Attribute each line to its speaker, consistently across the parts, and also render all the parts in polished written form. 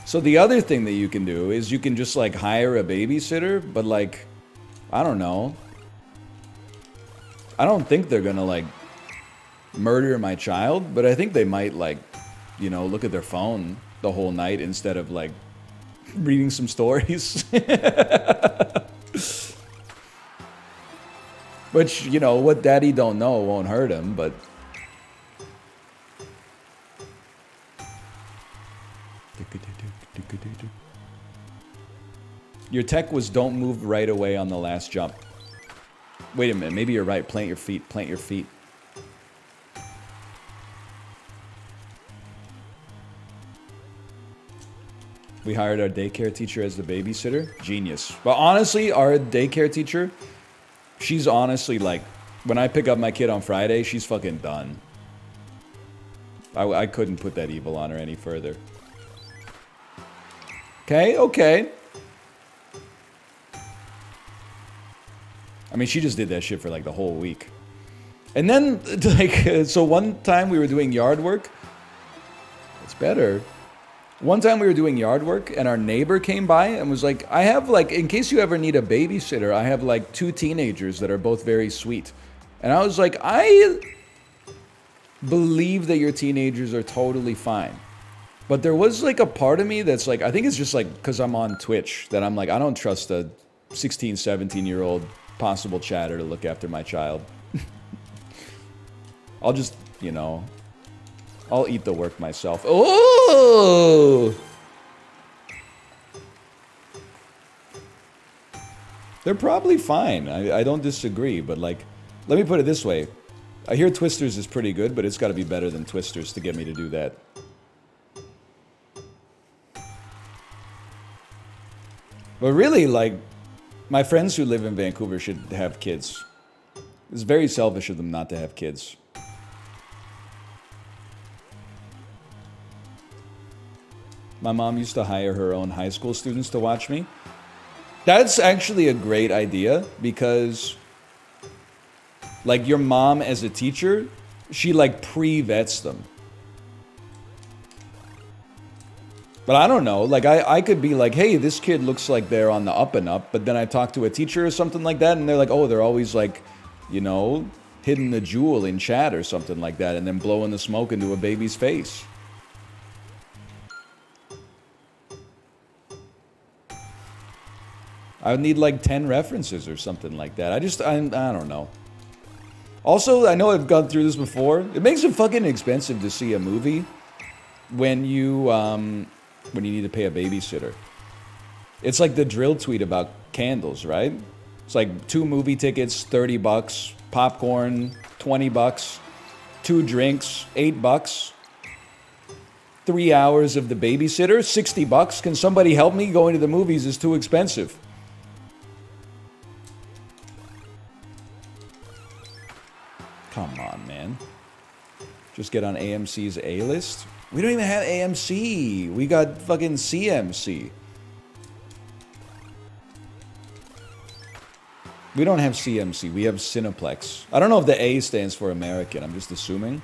Speaker 1: So the other thing that you can do is you can just like hire a babysitter, but like, I don't know. I don't think they're gonna like murder my child, but I think they might like, you know, look at their phone the whole night instead of like reading some stories. Which, you know, what daddy don't know won't hurt him, but... Your tech was don't move right away on the last jump. Wait a minute, maybe you're right. Plant your feet, plant your feet. We hired our daycare teacher as the babysitter. Genius. But honestly, our daycare teacher, she's honestly like, when I pick up my kid on Friday, she's fucking done. I couldn't put that evil on her any further. Okay, okay. I mean, she just did that shit for like the whole week. And then, like, so one time we were doing yard work. It's better. One time we were doing yard work and our neighbor came by and was like, I have like, in case you ever need a babysitter, I have like 2 teenagers that are both very sweet. And I was like, I believe that your teenagers are totally fine. But there was like a part of me that's like, I think it's just like because I'm on Twitch that I'm like, I don't trust a 16, 17-year-old possible chatter to look after my child. I'll just, you know, I'll eat the work myself. Oh! They're probably fine. I don't disagree, but like, let me put it this way. I hear Twisters is pretty good, but it's got to be better than Twisters to get me to do that. But really, like, my friends who live in Vancouver should have kids. It's very selfish of them not to have kids. My mom used to hire her own high school students to watch me. That's actually a great idea because, like, your mom as a teacher, she, like, pre-vets them. But I don't know, like, I could be like, hey, this kid looks like they're on the up and up, but then I talk to a teacher or something like that, and they're like, oh, they're always, like, you know, hitting the jewel in chat or something like that, and then blowing the smoke into a baby's face. I would need, like, 10 references or something like that. I don't know. Also, I know I've gone through this before. It makes it fucking expensive to see a movie when you need to pay a babysitter. It's like the drill tweet about candles, right? It's like 2 movie tickets, $30, popcorn, $20, 2 drinks, $8, 3 hours of the babysitter, $60. Can somebody help me? Going to the movies is too expensive. Come on, man. Just get on AMC's A-list? We don't even have AMC. We got fucking CMC. We don't have CMC. We have Cineplex. I don't know if the A stands for American. I'm just assuming.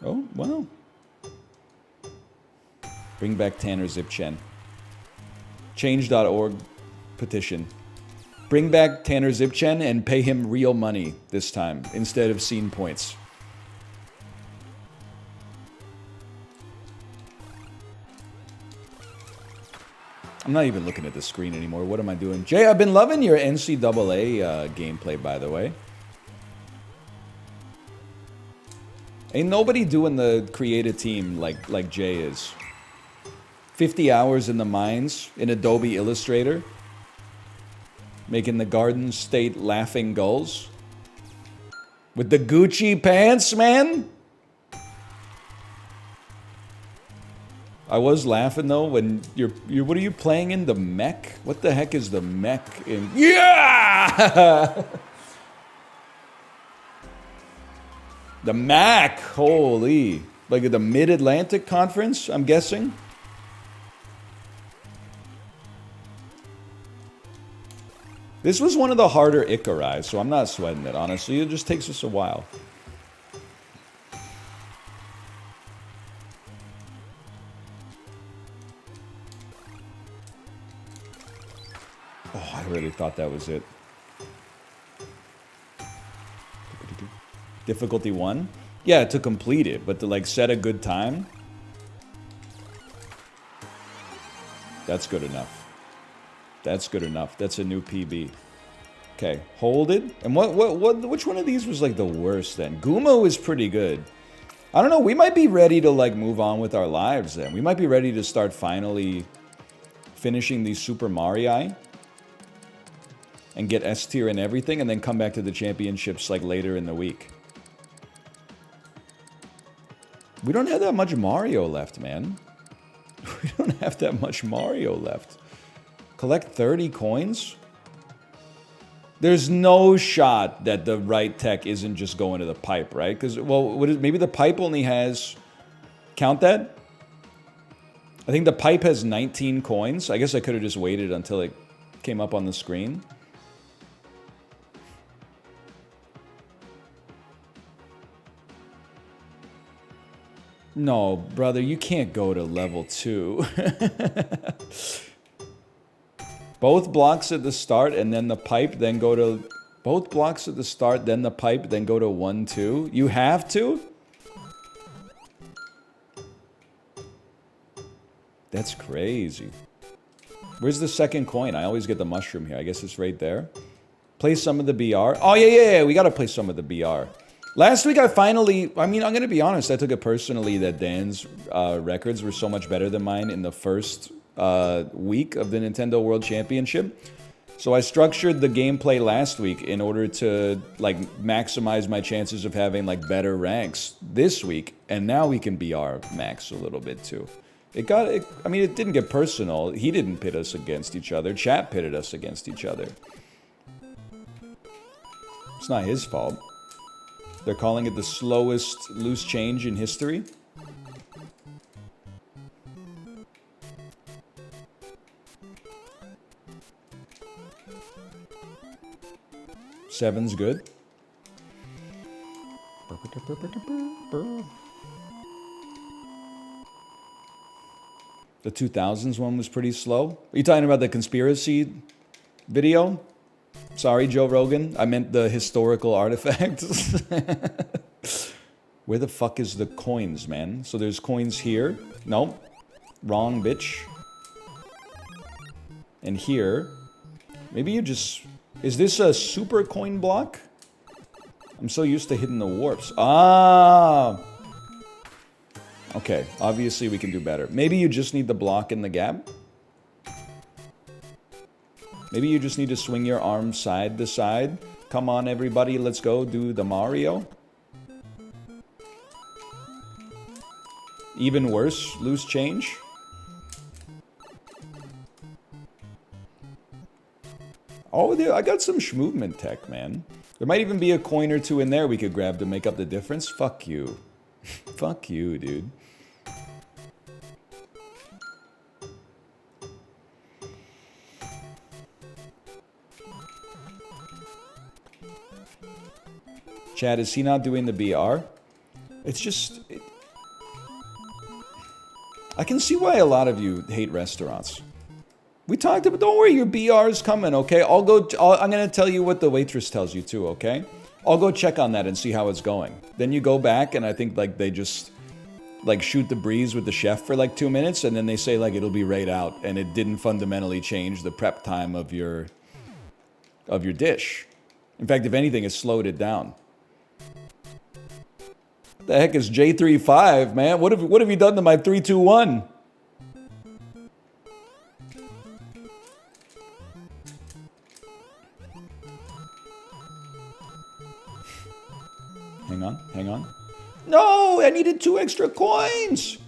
Speaker 1: Oh, well. Bring back Tanner Zipchen. Change.org petition. Bring back Tanner Zipchen and pay him real money this time, instead of scene points. I'm not even looking at the screen anymore. What am I doing? Jay, I've been loving your NCAA gameplay, by the way. Ain't nobody doing the creative team like Jay is. 50 hours in the mines in Adobe Illustrator. Making the Garden State laughing gulls. With the Gucci pants, man. I was laughing though when you're what are you playing in? The mech? What the heck is the mech in? Yeah! The Mac, holy. Like at the Mid-Atlantic Conference, I'm guessing. This was one of the harder Ikarai, so I'm not sweating it, honestly. It just takes us a while. really thought that was it. Difficulty 1? Yeah, to complete it, but to like set a good time? That's good enough. That's good enough. That's a new PB. Okay, hold it. And which one of these was like the worst then? Gumo is pretty good. I don't know, we might be ready to like move on with our lives then. We might be ready to start finally finishing these Super Mario and get S tier and everything, and then come back to the championships like later in the week. We don't have that much Mario left, man. We don't have that much Mario left. Collect 30 coins? There's no shot that the right tech isn't just going to the pipe, right? Because, well, maybe the pipe only has... Count that? I think the pipe has 19 coins. I guess I could have just waited until it came up on the screen. No, brother, you can't go to level 2. Both blocks at the start and then the pipe, then go to... Both blocks at the start, then the pipe, then go to 1, 2. You have to? That's crazy. Where's the second coin? I always get the mushroom here. I guess it's right there. Play some of the BR. Oh, yeah. We gotta play some of the BR. Last week I finally... I mean, I'm gonna be honest. I took it personally that Dan's records were so much better than mine in the first week of the Nintendo World Championship. So I structured the gameplay last week in order to, like, maximize my chances of having, like, better ranks this week. And now we can BR max a little bit, too. I mean, it didn't get personal. He didn't pit us against each other. Chat pitted us against each other. It's not his fault. They're calling it the slowest loose change in history. Seven's good. The 2000s one was pretty slow. Are you talking about the conspiracy video? Sorry, Joe Rogan. I meant the historical artifact. Where the fuck is the coins, man? So there's coins here. Nope. Wrong, bitch. And here. Maybe you just... Is this a super coin block? I'm so used to hitting the warps. Ah! Okay, obviously we can do better. Maybe you just need the block in the gap? Maybe you just need to swing your arms side to side. Come on, everybody, let's go do the Mario. Even worse, loose change. Oh, I got some schmovement tech, man. There might even be a coin or two in there we could grab to make up the difference. Fuck you. Fuck you, dude. Chad, is he not doing the BR? It's just... I can see why a lot of you hate restaurants. We talked about... Don't worry, your BR is coming, okay? I'm going to tell you what the waitress tells you too, okay? I'll go check on that and see how it's going. Then you go back and I think like they just... like shoot the breeze with the chef for like 2 minutes and then they say like it'll be right out and it didn't fundamentally change the prep time of your dish. In fact, if anything, it slowed it down. What the heck is J35, man? What have you done to my 321? Hang on. No, I needed 2 extra coins.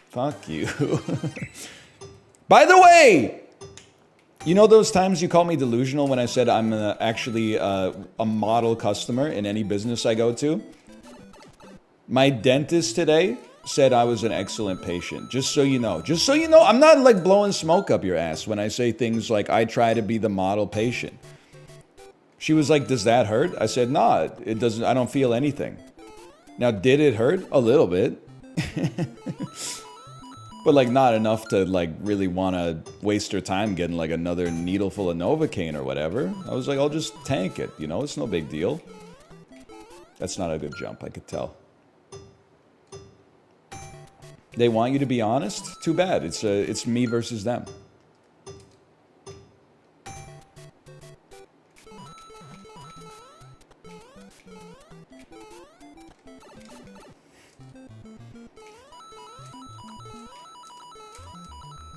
Speaker 1: Fuck you. By the way, you know those times you called me delusional when I said I'm actually a model customer in any business I go to? My dentist today said I was an excellent patient. Just so you know. Just so you know, I'm not like blowing smoke up your ass when I say things like I try to be the model patient. She was like, does that hurt? I said, nah, it doesn't, I don't feel anything. Now, did it hurt? A little bit. But, like, not enough to, like, really want to waste her time getting, like, another needle full of Novocaine or whatever. I was like, I'll just tank it, you know? It's no big deal. That's not a good jump, I could tell. They want you to be honest? Too bad. It's me versus them.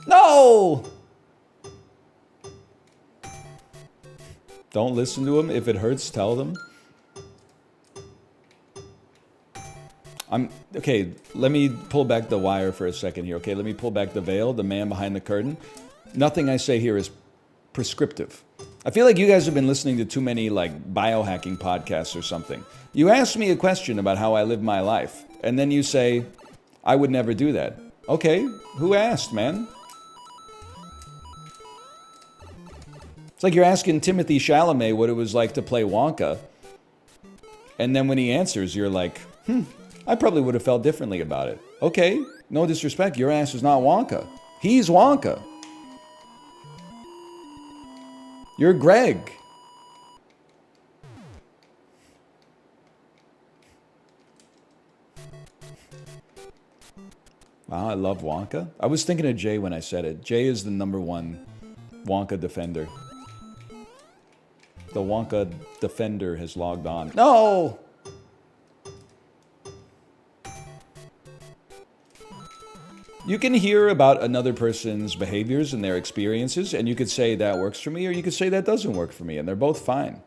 Speaker 1: No! Don't listen to him. If it hurts, tell them. Okay, let me pull back the wire for a second here, okay? Let me pull back the veil, the man behind the curtain. Nothing I say here is prescriptive. I feel like you guys have been listening to too many, like, biohacking podcasts or something. You ask me a question about how I live my life, and then you say, I would never do that. Okay, who asked, man? It's like you're asking Timothy Chalamet what it was like to play Wonka, and then when he answers, you're like, I probably would have felt differently about it. Okay, no disrespect, your ass is not Wonka. He's Wonka. You're Greg. Wow, I love Wonka. I was thinking of Jay when I said it. Jay is the #1 Wonka defender. The Wonka defender has logged on. No! You can hear about another person's behaviors and their experiences, and you could say that works for me, or you could say that doesn't work for me, and they're both fine.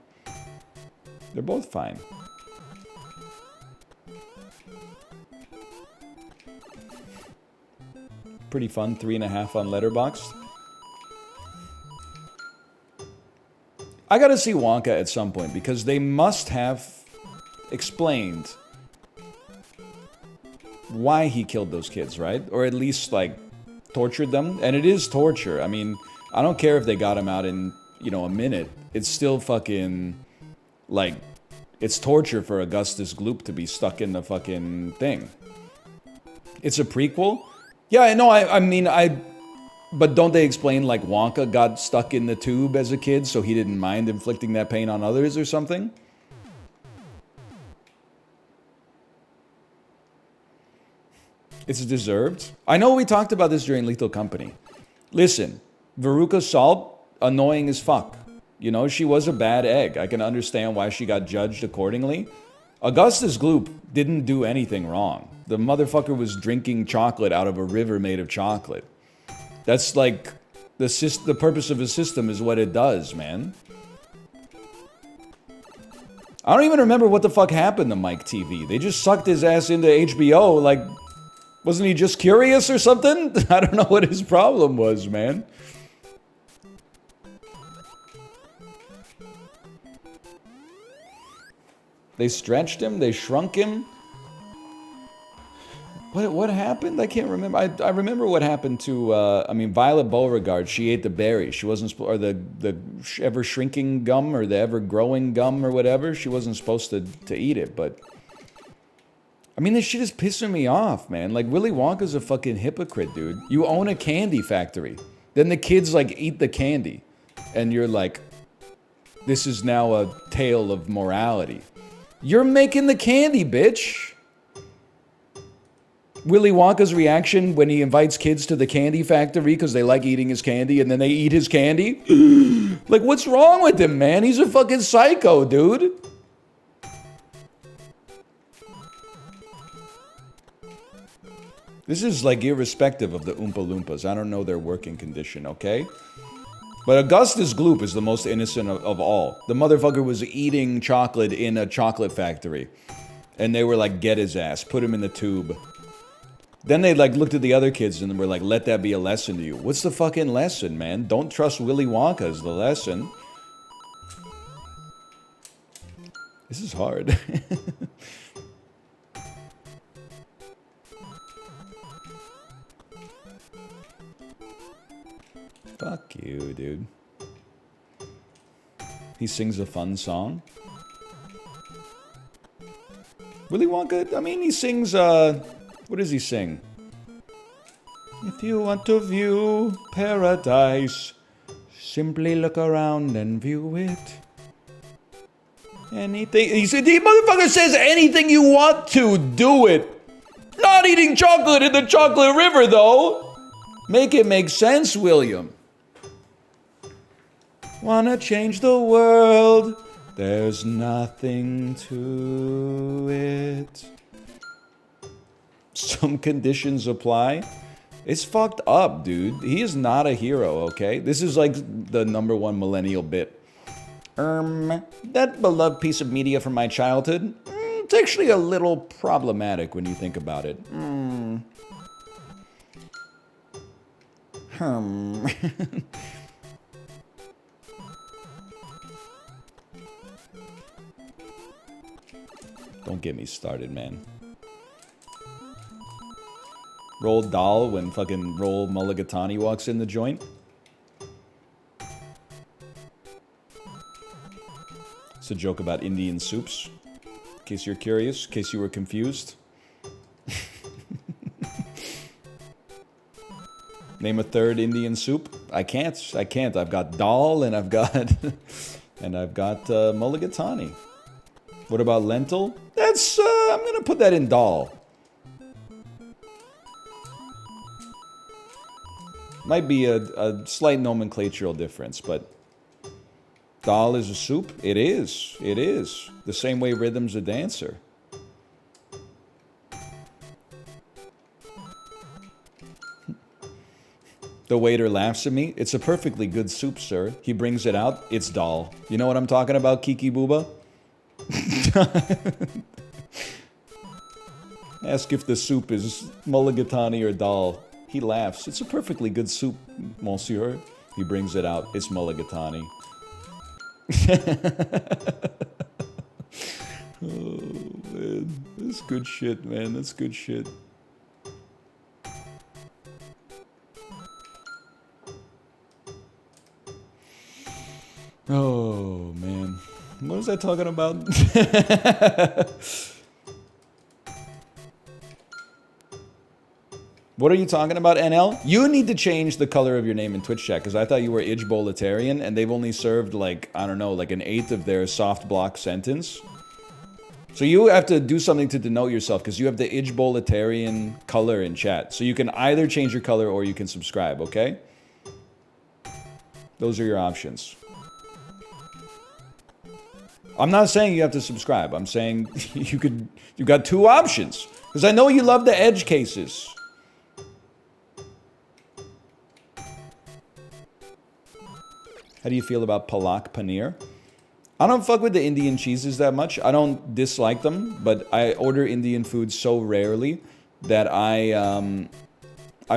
Speaker 1: They're both fine. Pretty fun, 3.5 on Letterboxd. I gotta see Wonka at some point, because they must have explained why he killed those kids, right? Or at least, like, tortured them. And it is torture. I mean, I don't care if they got him out in, you know, a minute. It's still fucking, like, it's torture for Augustus Gloop to be stuck in the fucking thing. It's a prequel? Yeah, I know, I mean, but don't they explain, like, Wonka got stuck in the tube as a kid, so he didn't mind inflicting that pain on others or something? It's deserved. I know we talked about this during Lethal Company. Listen, Veruca Salt, annoying as fuck. You know, she was a bad egg. I can understand why she got judged accordingly. Augustus Gloop didn't do anything wrong. The motherfucker was drinking chocolate out of a river made of chocolate. That's like, the purpose of a system is what it does, man. I don't even remember what the fuck happened to Mike TV. They just sucked his ass into HBO, like, wasn't he just curious or something? I don't know what his problem was, man. They stretched him, they shrunk him. What happened? I can't remember. I remember what happened to, I mean, Violet Beauregard. She ate the berry. She wasn't, or the ever-shrinking gum, or the ever-growing gum, or whatever. She wasn't supposed to eat it, but... I mean, this shit is pissing me off, man. Like, Willy Wonka's a fucking hypocrite, dude. You own a candy factory. Then the kids, like, eat the candy. And you're like, this is now a tale of morality. You're making the candy, bitch. Willy Wonka's reaction when he invites kids to the candy factory because they like eating his candy and then they eat his candy? Like, what's wrong with him, man? He's a fucking psycho, dude. This is, like, irrespective of the Oompa Loompas. I don't know their working condition, okay? But Augustus Gloop is the most innocent of all. The motherfucker was eating chocolate in a chocolate factory. And they were like, get his ass. Put him in the tube. Then they, like, looked at the other kids and were like, let that be a lesson to you. What's the fucking lesson, man? Don't trust Willy Wonka is the lesson. This is hard. Fuck you, dude. He sings a fun song. Willy Wonka, I mean, he sings, what does he sing? If you want to view paradise, simply look around and view it. Anything. He said, the motherfucker says anything you want to, do it. Not eating chocolate in the chocolate river, though. Make it make sense, William. Wanna change the world? There's nothing to it. Some conditions apply. It's fucked up, dude. He is not a hero, okay? This is like the #1 millennial bit. That beloved piece of media from my childhood, it's actually a little problematic when you think about it. Don't get me started, man. Roll Dahl when fucking Roll Mulligatawny walks in the joint. It's a joke about Indian soups. In case you're curious, in case you were confused. Name a third Indian soup. I can't. I've got dal and I've got mulligatawny. What about lentil? That's I'm gonna put that in dal. Might be a slight nomenclatural difference, but dal is a soup? It is. It is. The same way rhythm's a dancer. The waiter laughs at me. It's a perfectly good soup, sir. He brings it out. It's dal. You know what I'm talking about, Kiki Booba? Ask if the soup is mulligatawny or dal. He laughs. It's a perfectly good soup, monsieur. He brings it out. It's mulligatawny. Oh, man. That's good shit, man. That's good shit. Oh, man. What was I talking about? What are you talking about, NL? You need to change the color of your name in Twitch chat, because I thought you were Idgebolitarian, and they've only served, like, I don't know, like an eighth of their soft block sentence. So you have to do something to denote yourself, because you have the Idgebolitarian color in chat. So you can either change your color or you can subscribe, okay? Those are your options. I'm not saying you have to subscribe. I'm saying you got two options. Because I know you love the edge cases. How do you feel about palak paneer? I don't fuck with the Indian cheeses that much. I don't dislike them, but I order Indian food so rarely that I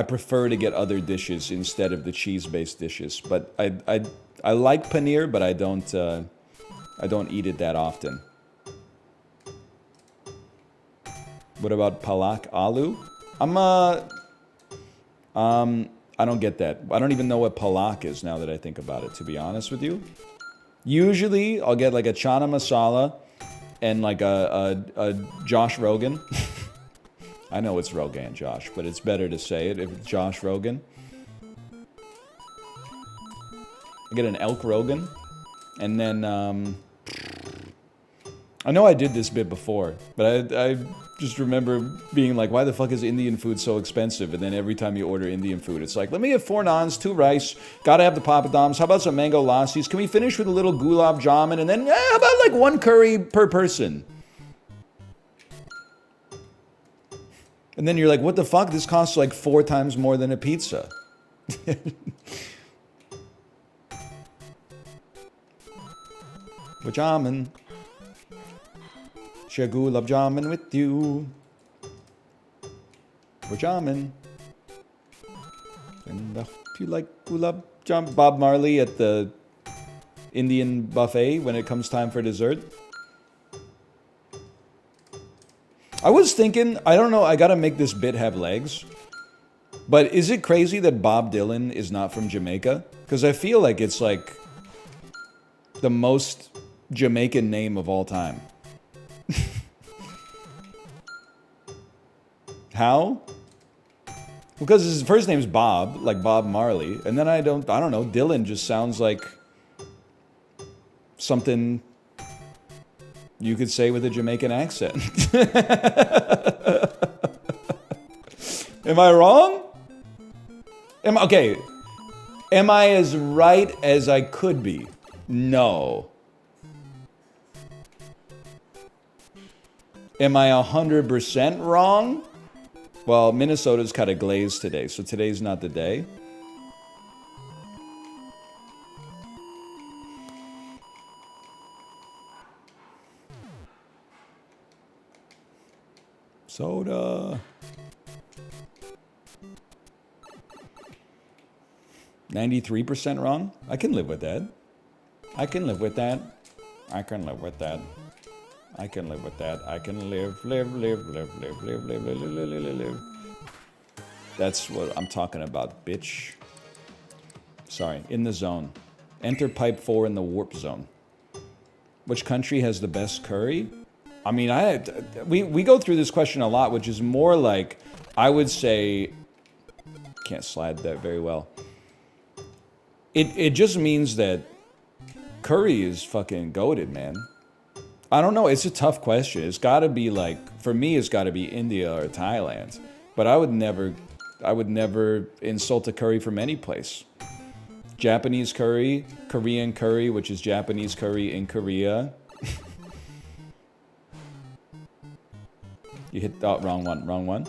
Speaker 1: prefer to get other dishes instead of the cheese-based dishes. But I like paneer, but I don't eat it that often. What about palak aloo? I don't get that. I don't even know what palak is now that I think about it, to be honest with you. Usually, I'll get like a chana masala and like a Josh Rogan. I know it's Rogan Josh, but it's better to say it if it's Josh Rogan. I get an elk Rogan, and then I know I did this bit before, but I just remember being like, why the fuck is Indian food so expensive? And then every time you order Indian food, it's like, let me get 4 naans, 2 rice, gotta have the papadums, how about some mango lassis? Can we finish with a little gulab jamun? And then, how about like 1 curry per person? And then you're like, what the fuck? This costs like 4 times more than a pizza. With jamun. Share gulab jamun with you. With jamun. And if you like gulab jamun, Bob Marley at the Indian buffet when it comes time for dessert. I was thinking, I don't know, I gotta make this bit have legs. But is it crazy that Bob Dylan is not from Jamaica? Because I feel like it's like the most Jamaican name of all time. How? Because his first name's Bob, like Bob Marley, and then I don't know, Dylan just sounds like something you could say with a Jamaican accent. Am I wrong? Okay. Am I as right as I could be? No. Am I 100% wrong? Well, Minnesota's kind of glazed today, so today's not the day. Soda. 93% wrong? I can live with that. I can live with that. I can live with that. I can live with that. I can live. That's what I'm talking about, bitch. Sorry, in the zone. Enter pipe 4 in the warp zone. Which country has the best curry? I mean, we go through this question a lot, which is more like, I would say, can't slide that very well. It just means that curry is fucking goated, man. I don't know. It's a tough question. It's got to be like, for me, it's got to be India or Thailand. But I would never insult a curry from any place. Japanese curry, Korean curry, which is Japanese curry in Korea. You hit, oh, wrong one.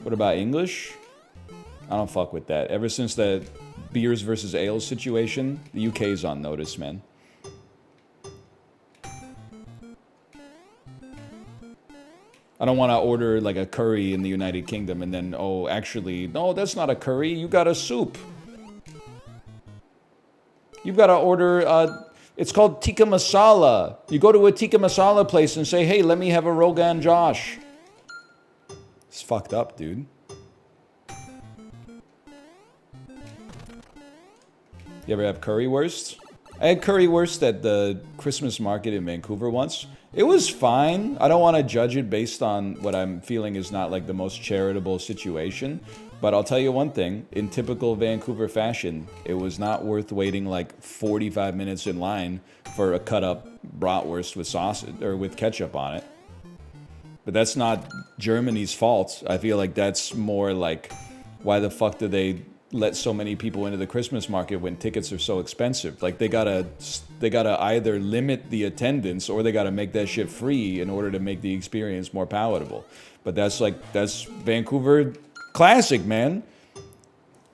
Speaker 1: What about English? I don't fuck with that. Ever since the beers versus ales situation, the UK's on notice, man. I don't want to order like a curry in the United Kingdom and then, oh, actually, no, that's not a curry. You got a soup. You've got to order, it's called tikka masala. You go to a tikka masala place and say, hey, let me have a Rogan Josh. It's fucked up, dude. You ever have currywurst? I had currywurst at the Christmas market in Vancouver once. It was fine. I don't want to judge it based on what I'm feeling is not like the most charitable situation. But I'll tell you one thing, in typical Vancouver fashion, it was not worth waiting like 45 minutes in line for a cut up bratwurst with sausage or with ketchup on it. But that's not Germany's fault. I feel like that's more like, why the fuck do they let so many people into the Christmas market when tickets are so expensive? Like they gotta either limit the attendance or they gotta make that shit free in order to make the experience more palatable. But that's Vancouver classic, man.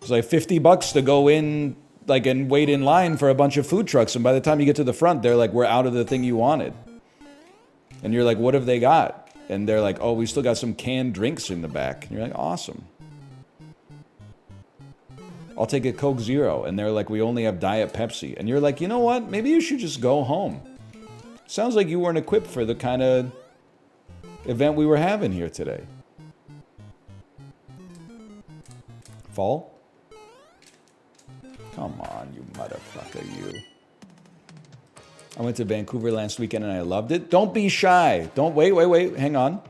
Speaker 1: It's like $50 to go in like and wait in line for a bunch of food trucks, and by the time you get to the front, they're like, we're out of the thing you wanted. And you're like, what have they got? And they're like, oh, we still got some canned drinks in the back. And you're like, awesome. I'll take a Coke Zero. And they're like, we only have Diet Pepsi. And you're like, you know what? Maybe you should just go home. Sounds like you weren't equipped for the kind of event we were having here today. Fall? Come on, you motherfucker, you. I went to Vancouver last weekend and I loved it. Don't be shy. Don't wait. Hang on.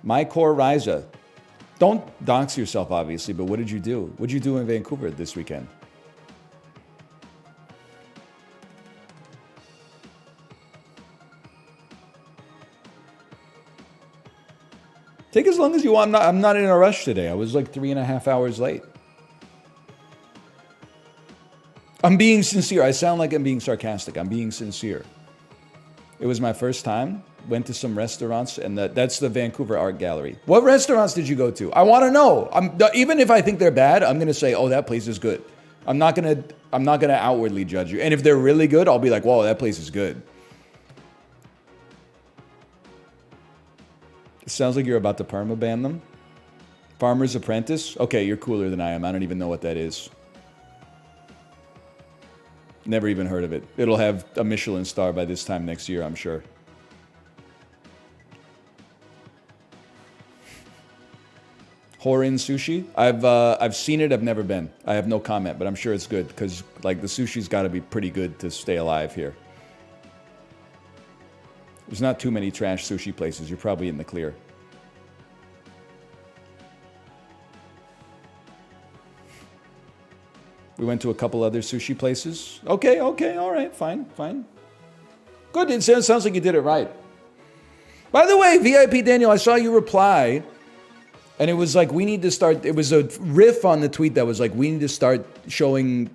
Speaker 1: My core Riza. Don't dox yourself, obviously, but what did you do? What did you do in Vancouver this weekend? Take as long as you want. I'm not in a rush today. I was like 3.5 hours late. I'm being sincere. I sound like I'm being sarcastic. I'm being sincere. It was my first time. Went to some restaurants, and that's the Vancouver Art Gallery. What restaurants did you go to? I want to know. Even if I think they're bad, I'm gonna say, oh, that place is good. I'm not gonna outwardly judge you. And if they're really good, I'll be like, whoa, that place is good. It sounds like you're about to permaban them. Farmer's Apprentice? Okay, you're cooler than I am. I don't even know what that is. Never even heard of it. It'll have a Michelin star by this time next year, I'm sure. Horin Sushi? I've seen it, I've never been. I have no comment, but I'm sure it's good, because like the sushi's got to be pretty good to stay alive here. There's not too many trash sushi places. You're probably in the clear. We went to a couple other sushi places. Okay, all right, fine. Good, it sounds like you did it right. By the way, VIP Daniel, I saw you reply, and it was like, we need to start, it was a riff on the tweet that was like, we need to start showing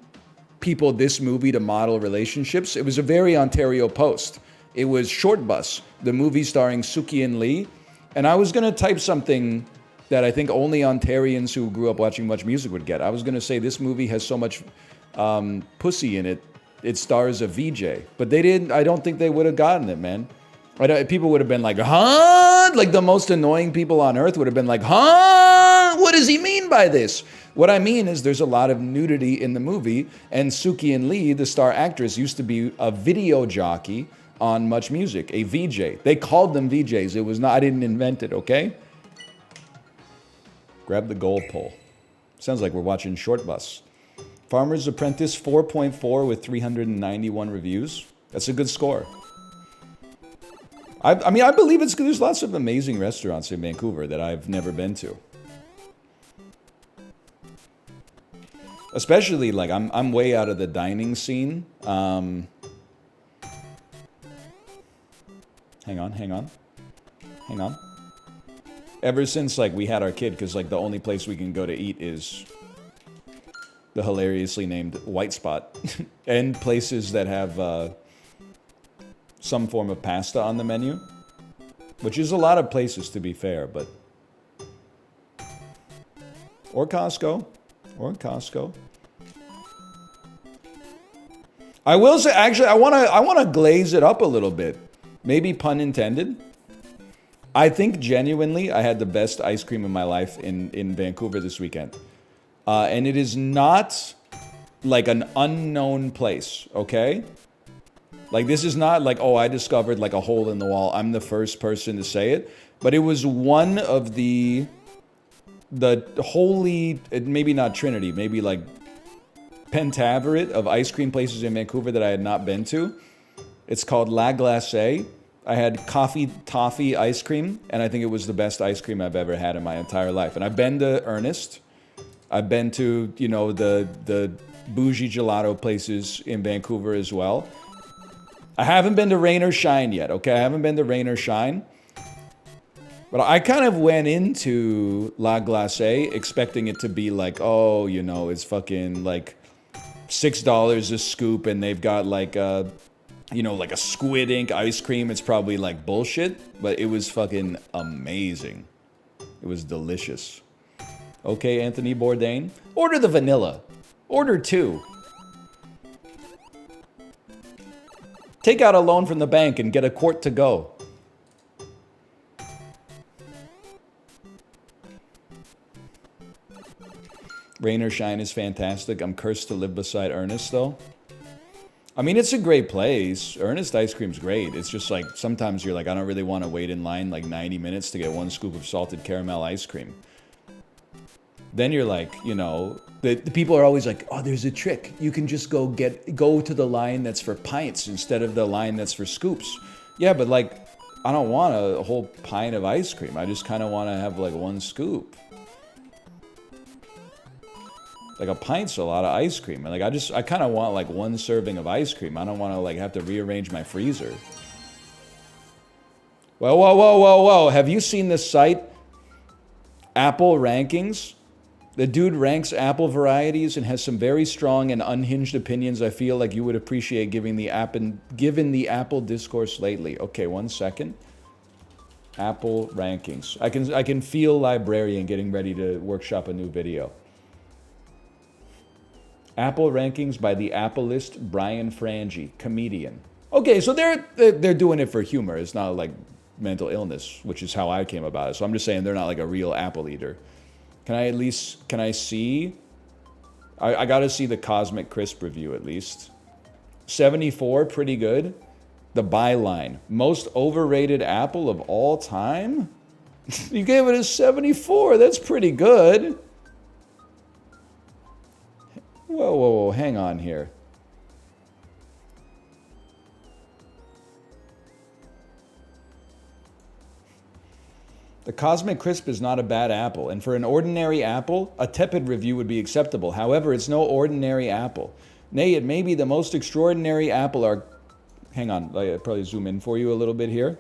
Speaker 1: people this movie to model relationships. It was a very Ontario post. It was Short Bus, the movie starring Suki and Lee, and I was gonna type something that I think only Ontarians who grew up watching Much Music would get. I was gonna say this movie has so much pussy in it, it stars a VJ. But they didn't, I don't think they would have gotten it, man. People would have been like, huh? Like the most annoying people on earth would have been like, huh? What does he mean by this? What I mean is there's a lot of nudity in the movie, and Suki and Lee, the star actress, used to be a video jockey on Much Music, a VJ. They called them VJs. It was not, I didn't invent it, okay? Grab the goal pole. Sounds like we're watching Short Bus. Farmer's Apprentice 4.4 with 391 reviews. That's a good score. I mean, I believe it's good. There's lots of amazing restaurants in Vancouver that I've never been to. Especially, like, I'm way out of the dining scene. Hang on. Ever since, like, we had our kid, because, like, the only place we can go to eat is the hilariously named White Spot. And places that have some form of pasta on the menu. Which is a lot of places, to be fair, but... Or Costco. I will say, actually, I want to glaze it up a little bit. Maybe pun intended. I think genuinely I had the best ice cream in my life in Vancouver this weekend. And it is not like an unknown place, okay? Like, this is not like, oh, I discovered like a hole in the wall. I'm the first person to say it. But it was one of the holy, maybe not Trinity, maybe like pentaveret of ice cream places in Vancouver that I had not been to. It's called La Glacée. I had coffee toffee ice cream, and I think it was the best ice cream I've ever had in my entire life. And I've been to Ernest. I've been to, you know, the bougie gelato places in Vancouver as well. I haven't been to Rain or Shine yet, okay? I haven't been to Rain or Shine. But I kind of went into La Glacée expecting it to be like, oh, you know, it's fucking like $6 a scoop, and they've got like a, you know, like a squid ink ice cream. It's probably like bullshit, but it was fucking amazing. It was delicious. Okay, Anthony Bourdain. Order the vanilla. Order 2. Take out a loan from the bank and get a quart to go. Rain or Shine is fantastic. I'm cursed to live beside Ernest, though. I mean, it's a great place. Ernest ice cream's great. It's just like, sometimes you're like, I don't really want to wait in line like 90 minutes to get one scoop of salted caramel ice cream. Then you're like, you know, the people are always like, oh, there's a trick. You can just go to the line that's for pints instead of the line that's for scoops. Yeah, but like, I don't want a whole pint of ice cream. I just kind of want to have like one scoop. Like a pint's a lot of ice cream. And like, I kind of want like one serving of ice cream. I don't want to like have to rearrange my freezer. Whoa. Have you seen this site? Apple Rankings? The dude ranks apple varieties and has some very strong and unhinged opinions. I feel like you would appreciate given the Apple discourse lately. Okay, 1 second. Apple Rankings. I can feel Librarian getting ready to workshop a new video. Apple Rankings by the Appleist Brian Frangie, comedian. Okay, so they're doing it for humor. It's not like mental illness, which is how I came about it. So I'm just saying they're not like a real apple eater. Can I see? I gotta see the Cosmic Crisp review at least. 74, pretty good. The byline, most overrated apple of all time? You gave it a 74, that's pretty good. Whoa, hang on here. The Cosmic Crisp is not a bad apple, and for an ordinary apple, a tepid review would be acceptable. However, it's no ordinary apple. Nay, it may be the most extraordinary apple our... Hang on, I'll probably zoom in for you a little bit here.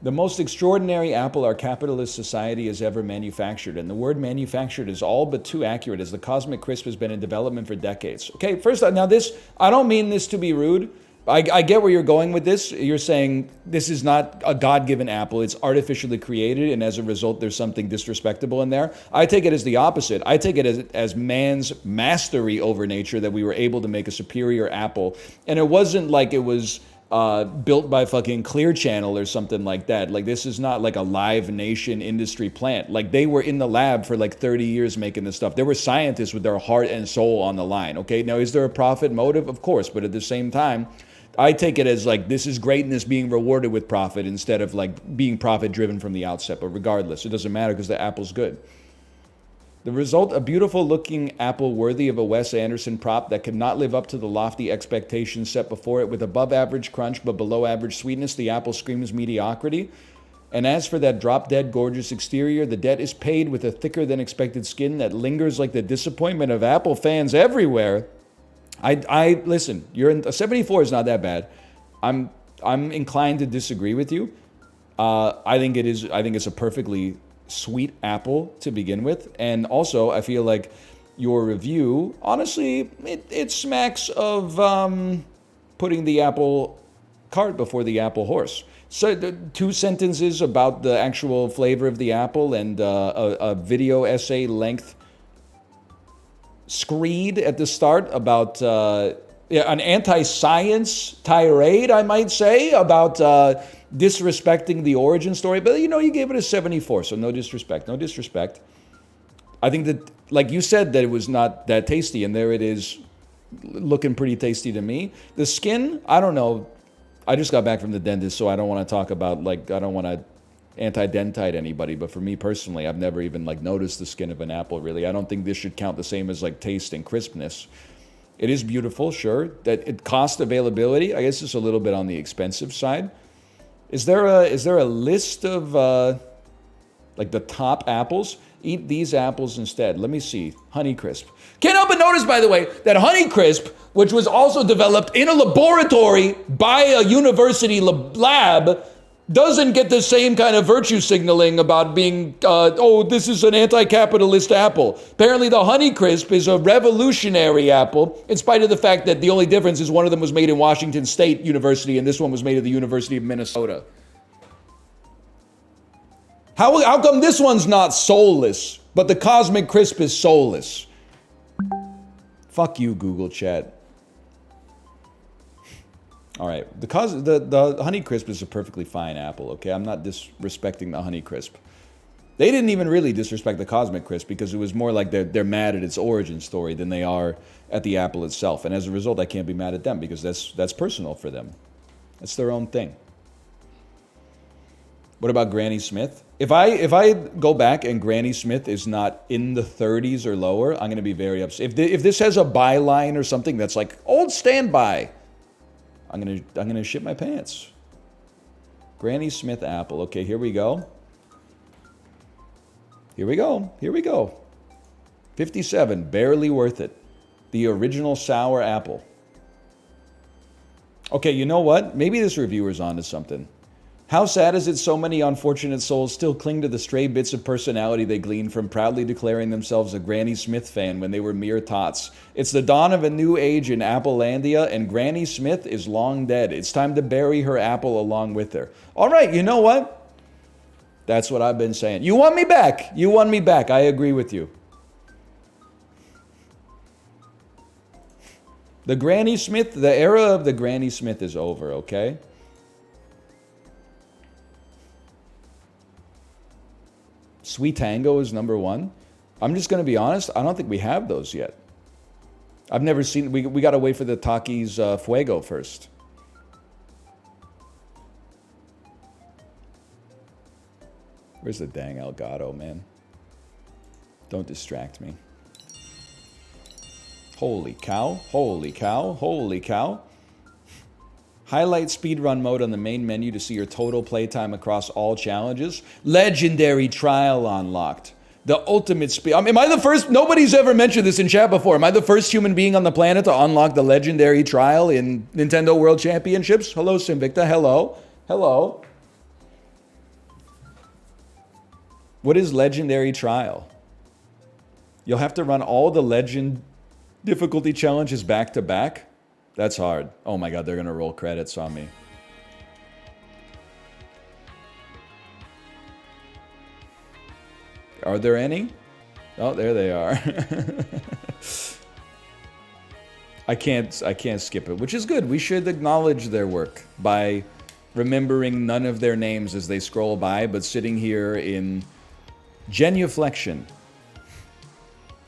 Speaker 1: The most extraordinary apple our capitalist society has ever manufactured. And the word manufactured is all but too accurate, as the Cosmic Crisp has been in development for decades. Okay, first, now this, I don't mean this to be rude. I get where you're going with this. You're saying this is not a God-given apple. It's artificially created, and as a result, there's something disrespectable in there. I take it as the opposite. I take it as man's mastery over nature, that we were able to make a superior apple. And it wasn't like it was built by fucking Clear Channel or something like that. Like, this is not like a Live Nation industry plant. Like, they were in the lab for like 30 years making this stuff. There were scientists with their heart and soul on the line, okay? Now, is there a profit motive? Of course, but at the same time, I take it as like, this is greatness being rewarded with profit instead of like being profit driven from the outset. But regardless, it doesn't matter because the apple's good. The result, a beautiful looking apple worthy of a Wes Anderson prop that could not live up to the lofty expectations set before it. With above average crunch but below average sweetness, the apple screams mediocrity. And as for that drop dead gorgeous exterior, the debt is paid with a thicker than expected skin that lingers like the disappointment of apple fans everywhere. I listen, you're in, 74 is not that bad. I'm inclined to disagree with you. I think it's a perfectly sweet apple to begin with. And also, I feel like your review, honestly, it smacks of putting the apple cart before the apple horse. So the 2 sentences about the actual flavor of the apple and a video essay length screed at the start about an anti-science tirade, I might say, about disrespecting the origin story. But, you know, you gave it a 74, so no disrespect, no disrespect. I think that, like you said, that it was not that tasty, and there it is, looking pretty tasty to me. The skin, I don't know. I just got back from the dentist, so I don't want to talk about, like, I don't want to anti-dentite anybody, but for me personally, I've never even like noticed the skin of an apple, really. I don't think this should count the same as like taste and crispness. It is beautiful, sure. That it cost availability, I guess it's a little bit on the expensive side. Is there a list of like the top apples? Eat these apples instead. Let me see. Honeycrisp. Can't help but notice, by the way, that Honeycrisp, which was also developed in a laboratory by a university lab, doesn't get the same kind of virtue signaling about being, oh, this is an anti-capitalist apple. Apparently the Honeycrisp is a revolutionary apple, in spite of the fact that the only difference is one of them was made in Washington State University and this one was made at the University of Minnesota. How come this one's not soulless, but the Cosmic Crisp is soulless? Fuck you, Google chat. All right, the Honeycrisp is a perfectly fine apple, okay? I'm not disrespecting the Honeycrisp. They didn't even really disrespect the Cosmic Crisp because it was more like they're mad at its origin story than they are at the apple itself. And as a result, I can't be mad at them because that's personal for them. That's their own thing. What about Granny Smith? If I go back and Granny Smith is not in the 30s or lower, I'm going to be very upset. If this has a byline or something that's like, old standby, I'm gonna shit my pants. Granny Smith apple. Okay, here we go. Here we go. Here we go. 57, barely worth it. The original sour apple. Okay, you know what? Maybe this reviewer's onto something. How sad is it so many unfortunate souls still cling to the stray bits of personality they gleaned from proudly declaring themselves a Granny Smith fan when they were mere tots. It's the dawn of a new age in Applelandia, and Granny Smith is long dead. It's time to bury her apple along with her. All right, you know what? That's what I've been saying. You won me back. You won me back. I agree with you. The Granny Smith, the era of the Granny Smith is over, okay? Sweet Tango is number 1. I'm just going to be honest, I don't think we have those yet. I've never seen, we got to wait for the Takis Fuego first. Where's the dang Elgato, man? Don't distract me. Holy cow, holy cow, holy cow. Highlight speedrun mode on the main menu to see your total playtime across all challenges. Legendary trial unlocked. The ultimate speed. I mean, am I the first? Nobody's ever mentioned this in chat before. Am I the first human being on the planet to unlock the legendary trial in Nintendo World Championships? Hello, Simvicta. Hello. Hello. What is legendary trial? You'll have to run all the legend difficulty challenges back to back. That's hard. Oh my god, they're gonna roll credits on me. Are there any? Oh, there they are. I can't skip it, which is good. We should acknowledge their work by remembering none of their names as they scroll by, but sitting here in genuflection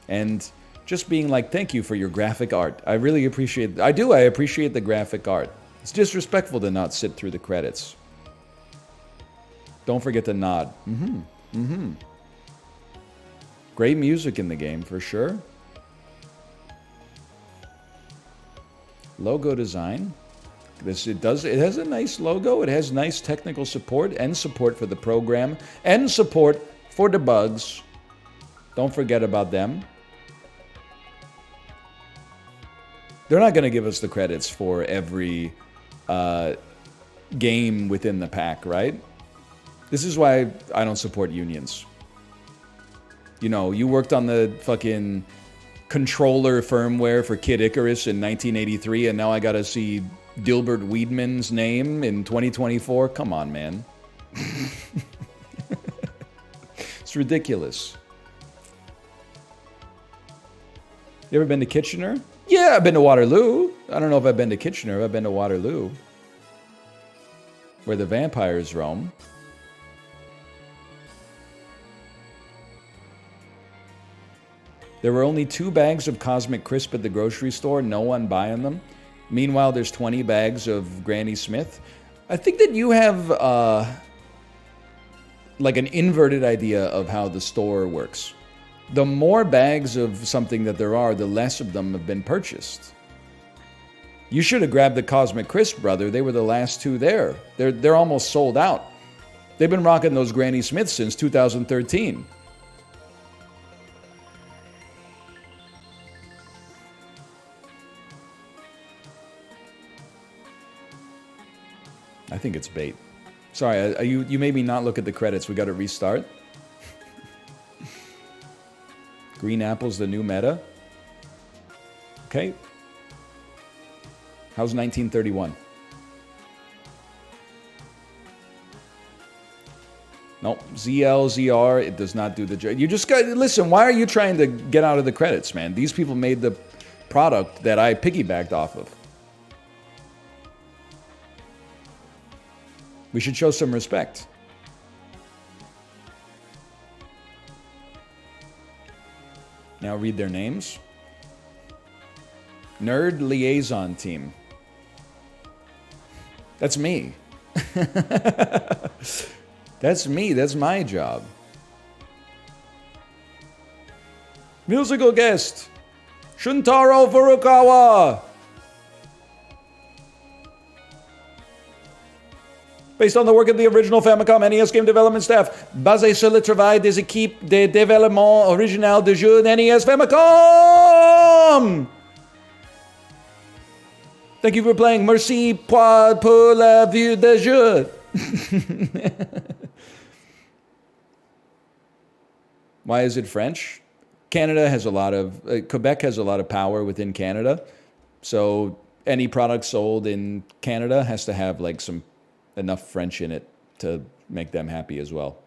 Speaker 1: and just being like, thank you for your graphic art. I really appreciate, I appreciate the graphic art. It's disrespectful to not sit through the credits. Don't forget to nod. Great music in the game, for sure. Logo design. It has a nice logo. It has nice technical support and support for the program and support for the bugs. Don't forget about them. They're not going to give us the credits for every game within the pack, right? This is why I don't support unions. You know, you worked on the fucking controller firmware for Kid Icarus in 1983, and now I gotta see Dilbert Weedman's name in 2024? Come on, man. It's ridiculous. You ever been to Kitchener? Yeah, I've been to Waterloo. I don't know if I've been to Kitchener. I've been to Waterloo, where the vampires roam. There were only 2 bags of Cosmic Crisp at the grocery store, no one buying them. Meanwhile, there's 20 bags of Granny Smith. I think that you have, like an inverted idea of how the store works. The more bags of something that there are, the less of them have been purchased. You should have grabbed the Cosmic Crisp, brother. They were the last 2 there. They're almost sold out. They've been rocking those Granny Smiths since 2013. I think it's bait. Sorry, you made me not look at the credits. We got to restart. Green apple's the new meta. Okay. How's 1931? Nope. ZL, ZR, it does not do the job. You just got, listen, why are you trying to get out of the credits, man? These people made the product that I piggybacked off of. We should show some respect. Now read their names. Nerd Liaison Team. That's me. That's me. That's my job. Musical guest. Shuntaro Furukawa. Based on the work of the original Famicom NES game development staff, basé sur le travail des équipes de développement original de jeux NES Famicom! Thank you for playing. Merci pour la vue de jeu. Why is it French? Canada has a lot of... Quebec has a lot of power within Canada. So any product sold in Canada has to have like some... enough French in it to make them happy as well.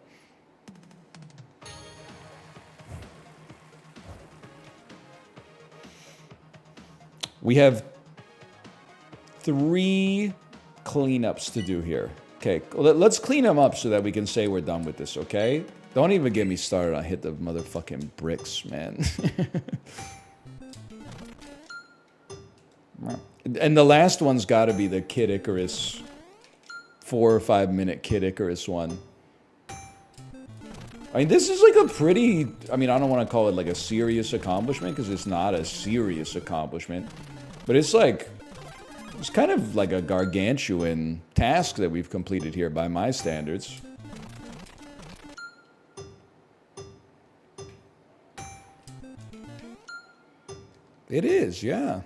Speaker 1: We have 3 cleanups to do here. Okay, let's clean them up so that we can say we're done with this, okay? Don't even get me started on hit the motherfucking bricks, man. And the last one's got to be the Kid Icarus... 4 or 5 minute Kid Icarus one. I mean, this is like a pretty... I mean, I don't want to call it like a serious accomplishment, because it's not a serious accomplishment. But it's like... It's kind of like a gargantuan task that we've completed here by my standards. It is, yeah.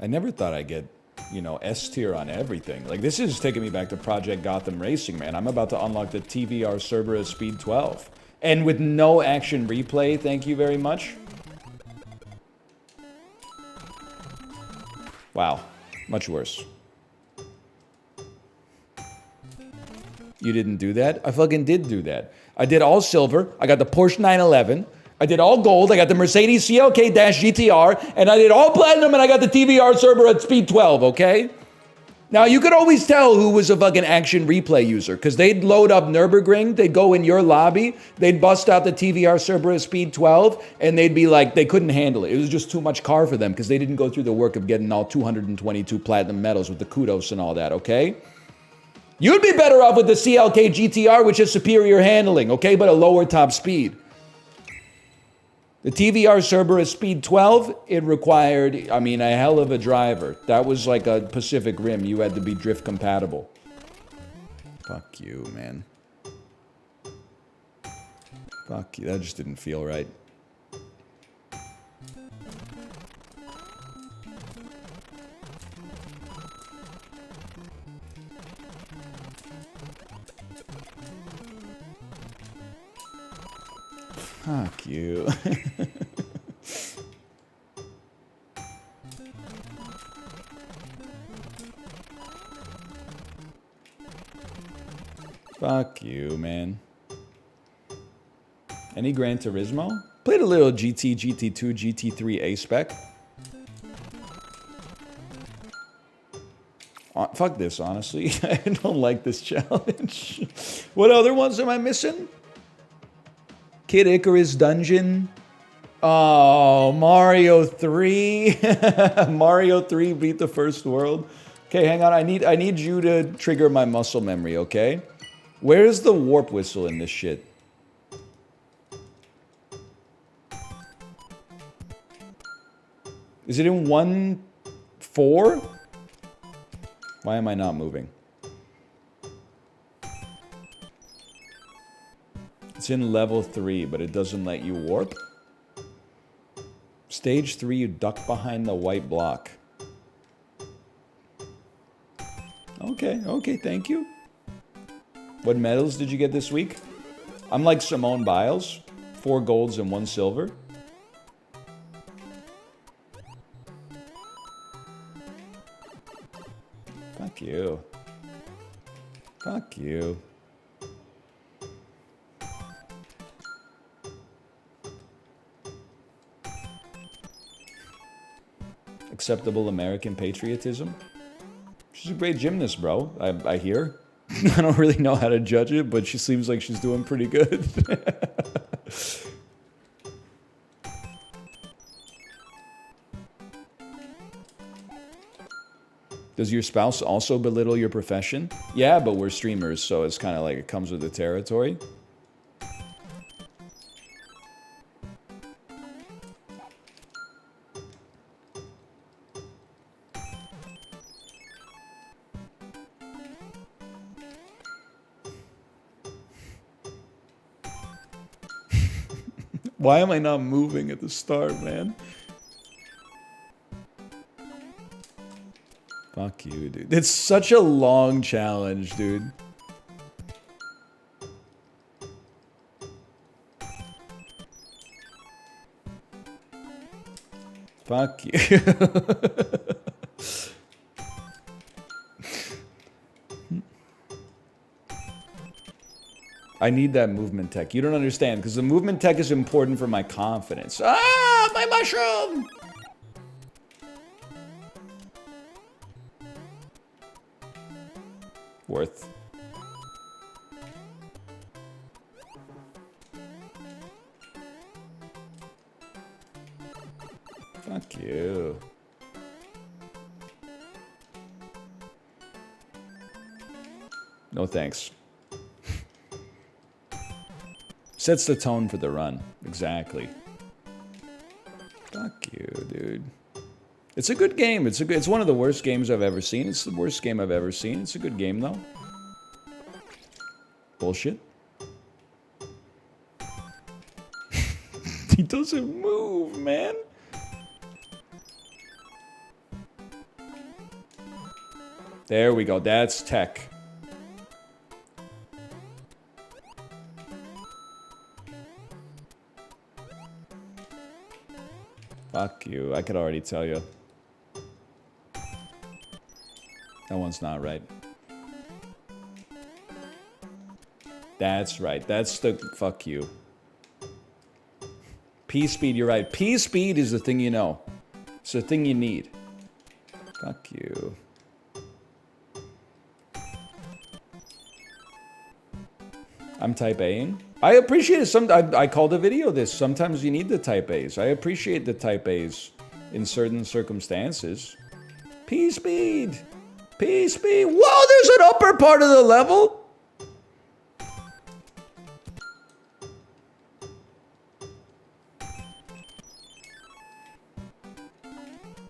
Speaker 1: I never thought I'd get, you know, S tier on everything. Like, this is taking me back to Project Gotham Racing, man. I'm about to unlock the TVR Cerberus Speed 12. And with no action replay, thank you very much. Wow, much worse. You didn't do that? I fucking did do that. I did all silver. I got the Porsche 911. I did all gold. I got the Mercedes CLK-GTR. And I did all platinum, and I got the TVR Cerberus at Speed 12, okay? Now, you could always tell who was a fucking action replay user, because they'd load up Nürburgring, they'd go in your lobby, they'd bust out the TVR Cerberus Speed 12, and they'd be like, they couldn't handle it. It was just too much car for them, because they didn't go through the work of getting all 222 platinum medals with the kudos and all that, okay? You'd be better off with the CLK GTR, which has superior handling, okay, but a lower top speed. The TVR Cerberus Speed 12, it required, I mean, a hell of a driver. That was like a Pacific Rim. You had to be drift compatible. Fuck you, man. Fuck you. That just didn't feel right. Fuck you. Fuck you, man. Any Gran Turismo? Played a little GT, GT2, GT3 A-Spec. Fuck this, honestly. I don't like this challenge. What other ones am I missing? Kid Icarus Dungeon. Oh, Mario 3. Mario 3 beat the first world. Okay, hang on. I need you to trigger my muscle memory, okay? Where's the warp whistle in this shit? Is it in 1-4? Why am I not moving? It's in level 3, but it doesn't let you warp. Stage 3, you duck behind the white block. Okay, thank you. What medals did you get this week? I'm like Simone Biles. 4 golds and 1 silver. Fuck you. Fuck you. Acceptable American patriotism. She's a great gymnast, bro. I hear. I don't really know how to judge it, but she seems like she's doing pretty good. Does your spouse also belittle your profession? Yeah, but we're streamers, so it's kind of like it comes with the territory. Why am I not moving at the start, man? Fuck you, dude. It's such a long challenge, dude. Fuck you. I need that movement tech. You don't understand, because the movement tech is important for my confidence. Ah, my mushroom! Worth. Fuck you. No thanks. Sets the tone for the run. Exactly. Fuck Fuck you, dude. It's a good game. It's one of the worst games I've ever seen. It's the worst game I've ever seen. It's a good game, though. Bullshit. He doesn't move, man. There we go. That's tech. Fuck you. I could already tell you. That one's not right. That's right. That's the... Fuck you. P-speed, you're right. P-speed is the thing you know. It's the thing you need. Fuck you. I'm type Aing. I appreciate it. I called a video this. Sometimes you need the type A's. I appreciate the type A's in certain circumstances. P-speed. P-speed. Whoa, there's an upper part of the level.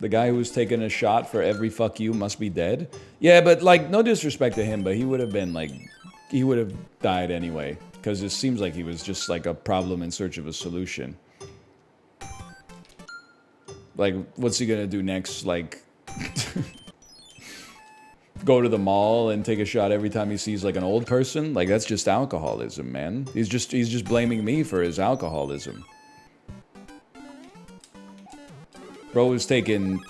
Speaker 1: The guy who was taking a shot for every fuck you must be dead. Yeah, but like, no disrespect to him, but he would have been like, he would have died anyway. Because it seems like he was just like a problem in search of a solution. Like, what's he gonna do next? Like, go to the mall and take a shot every time he sees like an old person? Like, that's just alcoholism, man. He's just blaming me for his alcoholism. Bro was taking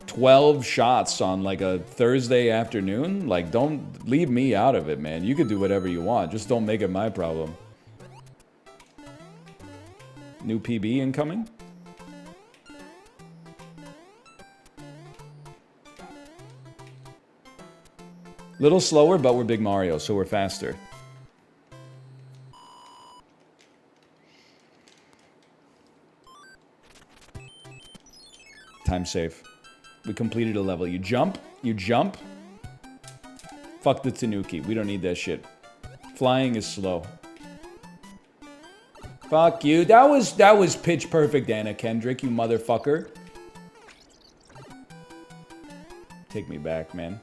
Speaker 1: 12 shots on like a Thursday afternoon. Like, don't leave me out of it, man. You can do whatever you want. Just don't make it my problem. New PB incoming? Little slower, but we're Big Mario, so we're faster. Time save. We completed a level. You jump. Fuck the Tanuki. We don't need that shit. Flying is slow. Fuck you. That was pitch perfect, Anna Kendrick, you motherfucker. Take me back, man.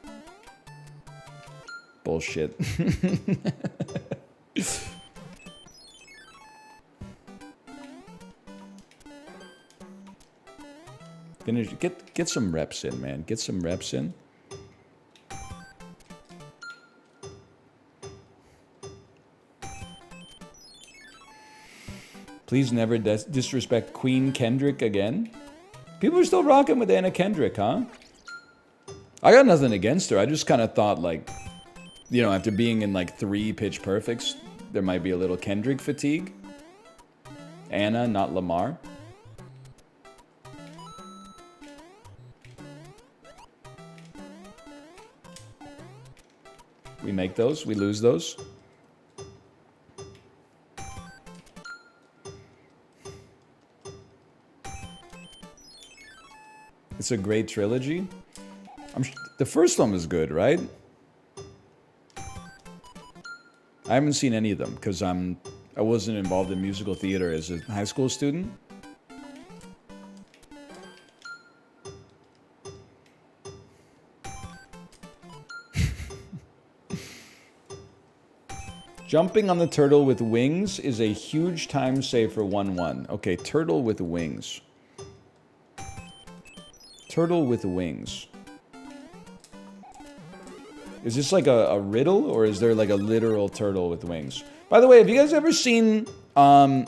Speaker 1: Bullshit. Finish. Get some reps in, man. Get some reps in. Please never disrespect Queen Kendrick again. People are still rocking with Anna Kendrick, huh? I got nothing against her. I just kind of thought, like, you know, after being in like 3 Pitch Perfects, there might be a little Kendrick fatigue. Anna, not Lamar. We make those, we lose those. It's a great trilogy. The first one was good, right? I haven't seen any of them because I wasn't involved in musical theater as a high school student. Jumping on the turtle with wings is a huge time save for 1-1. Okay, turtle with wings. Turtle with wings. Is this like a riddle, or is there like a literal turtle with wings? By the way, have you guys ever seen... My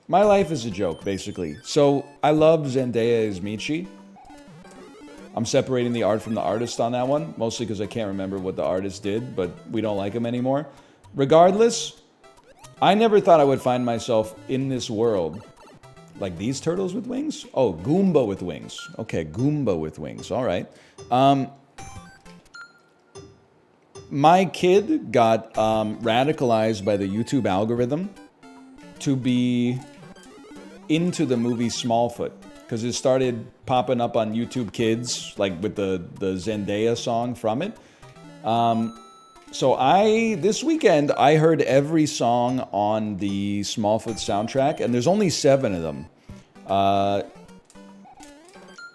Speaker 1: Life is a Joke, basically. So, I love Zendaya as Michi. I'm separating the art from the artist on that one, mostly because I can't remember what the artist did, but we don't like him anymore. Regardless, I never thought I would find myself in this world. Like these turtles with wings? Oh, Goomba with wings. Okay, Goomba with wings. All right. My kid got radicalized by the YouTube algorithm to be into the movie Smallfoot. Because it started popping up on YouTube Kids, like with the Zendaya song from it. So this weekend, I heard every song on the Smallfoot soundtrack, and there's only 7 of them. I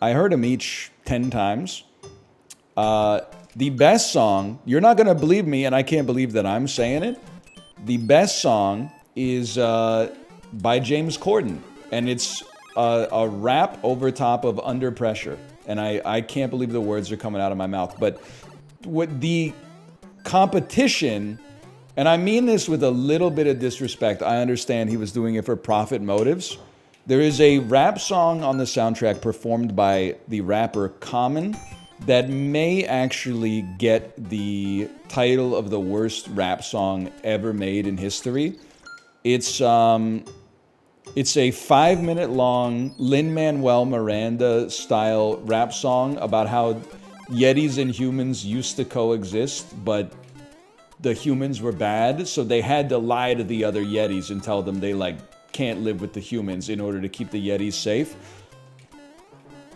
Speaker 1: heard them each 10 times. The best song, you're not going to believe me, and I can't believe that I'm saying it. The best song is by James Corden, and it's a rap over top of Under Pressure. And I can't believe the words are coming out of my mouth. But what the competition, and I mean this with a little bit of disrespect, I understand he was doing it for profit motives. There is a rap song on the soundtrack performed by the rapper Common that may actually get the title of the worst rap song ever made in history. It's a 5-minute long Lin-Manuel Miranda style rap song about how Yetis and humans used to coexist, but the humans were bad, so they had to lie to the other Yetis and tell them they like can't live with the humans in order to keep the Yetis safe.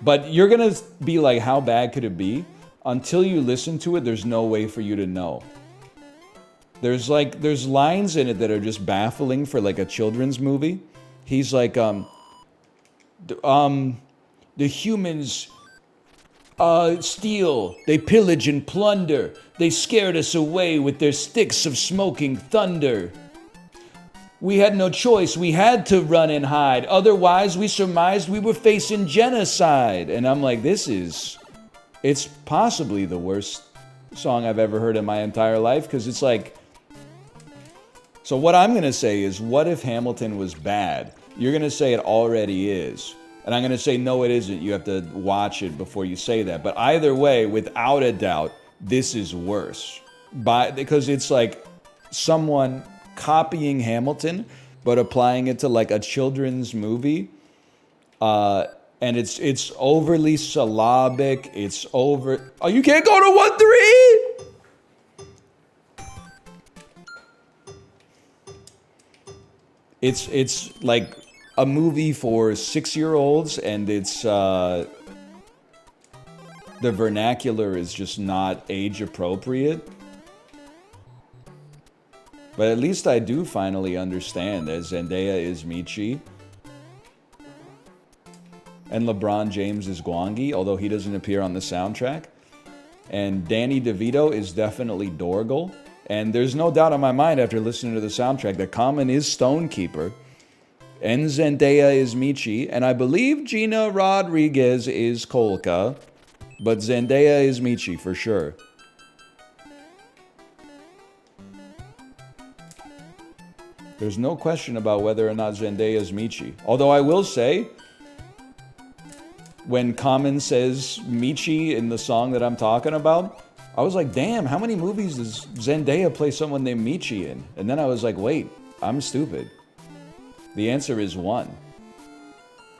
Speaker 1: But you're gonna be like, how bad could it be? Until you listen to it, there's no way for you to know. There's lines in it that are just baffling for like a children's movie. He's like, the humans steal, they pillage and plunder. They scared us away with their sticks of smoking thunder. We had no choice, we had to run and hide. Otherwise, we surmised we were facing genocide. And I'm like, it's possibly the worst song I've ever heard in my entire life, because it's like, so what I'm going to say is, what if Hamilton was bad? You're going to say it already is. And I'm going to say, no, it isn't. You have to watch it before you say that. But either way, without a doubt, this is worse. Because it's like someone copying Hamilton, but applying it to like a children's movie. And it's overly syllabic. It's over... Oh, you can't go to 1-3? It's like a movie for 6-year-olds, and it's the vernacular is just not age appropriate. But at least I do finally understand that Zendaya is Michi and LeBron James is Gwangi, although he doesn't appear on the soundtrack. And Danny DeVito is definitely Dorgal. And there's no doubt in my mind after listening to the soundtrack that Common is Stonekeeper and Zendaya is Michi, and I believe Gina Rodriguez is Kolka, but Zendaya is Michi for sure. There's no question about whether or not Zendaya is Michi. Although I will say, when Common says Michi in the song that I'm talking about, I was like, damn, how many movies does Zendaya play someone named Michi in? And then I was like, wait, I'm stupid. The answer is 1.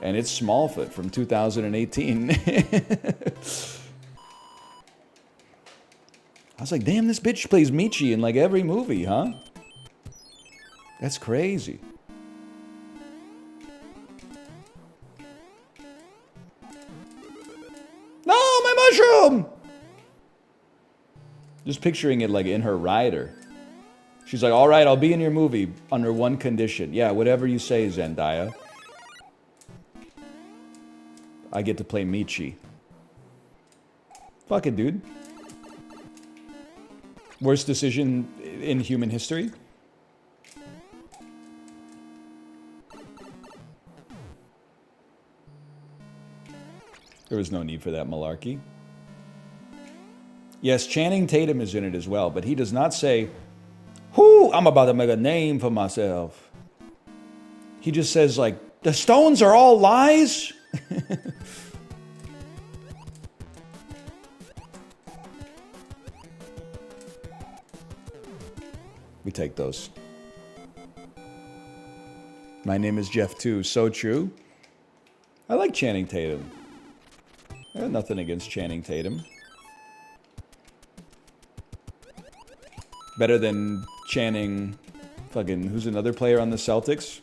Speaker 1: And it's Smallfoot from 2018. I was like, damn, this bitch plays Michi in like every movie, huh? That's crazy. No, my mushroom! Just picturing it like in her rider. She's like, all right, I'll be in your movie under one condition. Yeah, whatever you say, Zendaya. I get to play Michi. Fuck it, dude. Worst decision in human history? There was no need for that malarkey. Yes, Channing Tatum is in it as well, but he does not say, "Whoo, I'm about to make a name for myself." He just says, like, the stones are all lies? We take those. My name is Jeff too. So true. I like Channing Tatum. I got nothing against Channing Tatum. Better than Channing, fucking, who's another player on the Celtics?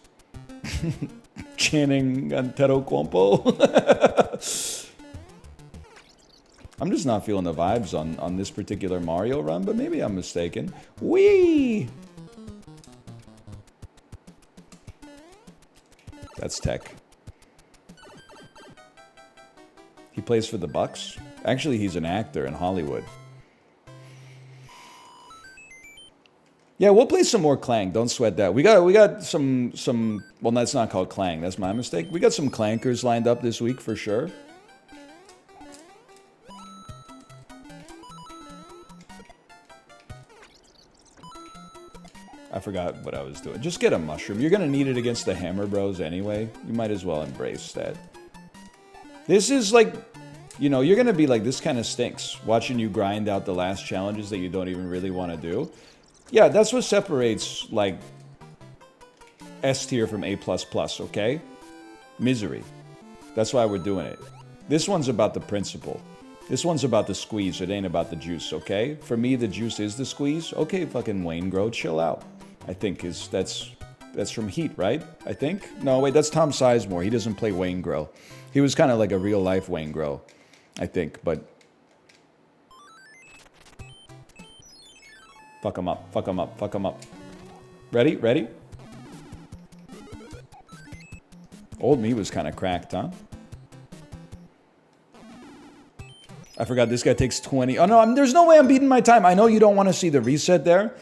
Speaker 1: Channing Antetokounmpo. I'm just not feeling the vibes on this particular Mario run, but maybe I'm mistaken. Whee! That's tech. plays for the Bucks. Actually, he's an actor in Hollywood. Yeah, we'll play some more Clang. Don't sweat that. We got some. Well, that's not called Clang. That's my mistake. We got some clankers lined up this week for sure. I forgot what I was doing. Just get a mushroom. You're gonna need it against the Hammer Bros anyway. You might as well embrace that. This is like, you know, you're gonna be like, this kind of stinks. Watching you grind out the last challenges that you don't even really want to do. Yeah, that's what separates, like, S tier from A++, okay? Misery. That's why we're doing it. This one's about the principle. This one's about the squeeze. It ain't about the juice, okay? For me, the juice is the squeeze. Okay, fucking Wayne Grow, chill out. I think that's from Heat, right? I think? No, wait, that's Tom Sizemore. He doesn't play Wayne Grow. He was kind of like a real-life Wayne Grow, I think, but... Fuck him up, fuck him up, fuck him up. Ready? Ready? Old me was kind of cracked, huh? I forgot this guy takes 20. Oh no, there's no way I'm beating my time. I know you don't want to see the reset there.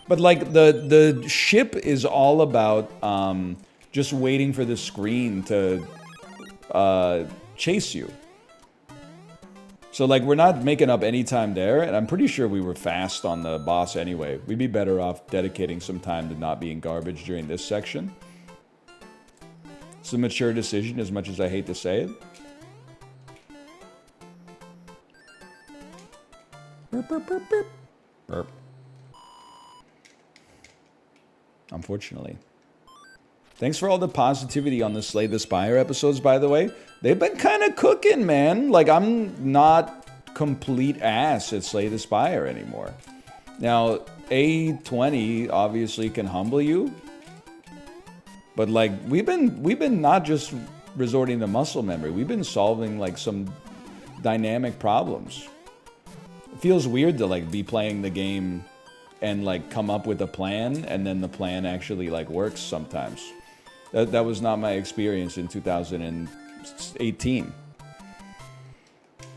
Speaker 1: But like the ship is all about just waiting for the screen to chase you. So like we're not making up any time there, and I'm pretty sure we were fast on the boss anyway. We'd be better off dedicating some time to not being garbage during this section. It's a mature decision, as much as I hate to say it. Burp, burp, burp, burp. Burp. Unfortunately. Thanks for all the positivity on the Slay the Spire episodes, by the way. They've been kind of cooking, man. Like, I'm not complete ass at Slay the Spire anymore. Now, A20 obviously can humble you. But, like, we've been not just resorting to muscle memory. We've been solving, like, some dynamic problems. It feels weird to, like, be playing the game and, like, come up with a plan, and then the plan actually, like, works sometimes. That was not my experience in 2018.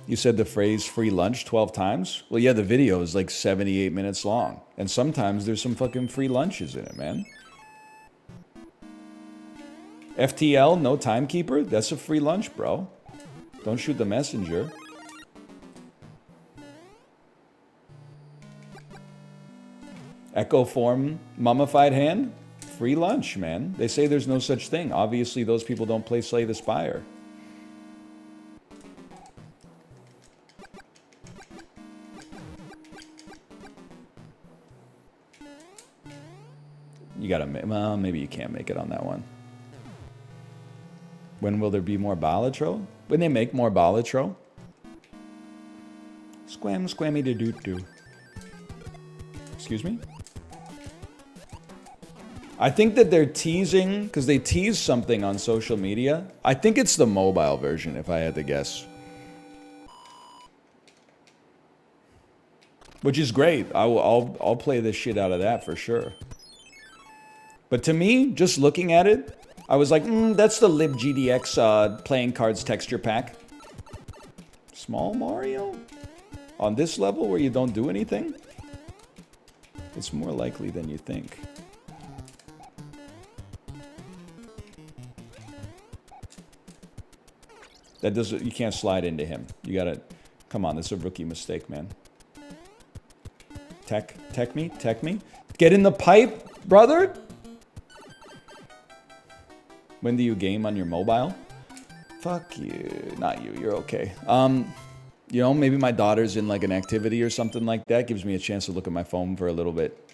Speaker 1: You said the phrase free lunch 12 times? Well, yeah, the video is like 78 minutes long. And sometimes there's some fucking free lunches in it, man. FTL, no timekeeper? That's a free lunch, bro. Don't shoot the messenger. Echo form, mummified hand? Free lunch, man. They say there's no such thing. Obviously, those people don't play Slay the Spire. You gotta, well, maybe you can't make it on that one. When will there be more Balatro? When they make more Balatro? Squam, squammy de doot doo. Excuse me? I think that they're teasing, because they tease something on social media. I think it's the mobile version, if I had to guess. Which is great. I'll play the shit out of that for sure. But to me, just looking at it, I was like, that's the libgdx playing cards texture pack. Small Mario? On this level where you don't do anything? It's more likely than you think. That doesn't, you can't slide into him. You gotta, come on, that's a rookie mistake, man. Tech me. Get in the pipe, brother. When do you game on your mobile? Fuck you, not you, you're okay. You know, maybe my daughter's in like an activity or something like that. Gives me a chance to look at my phone for a little bit.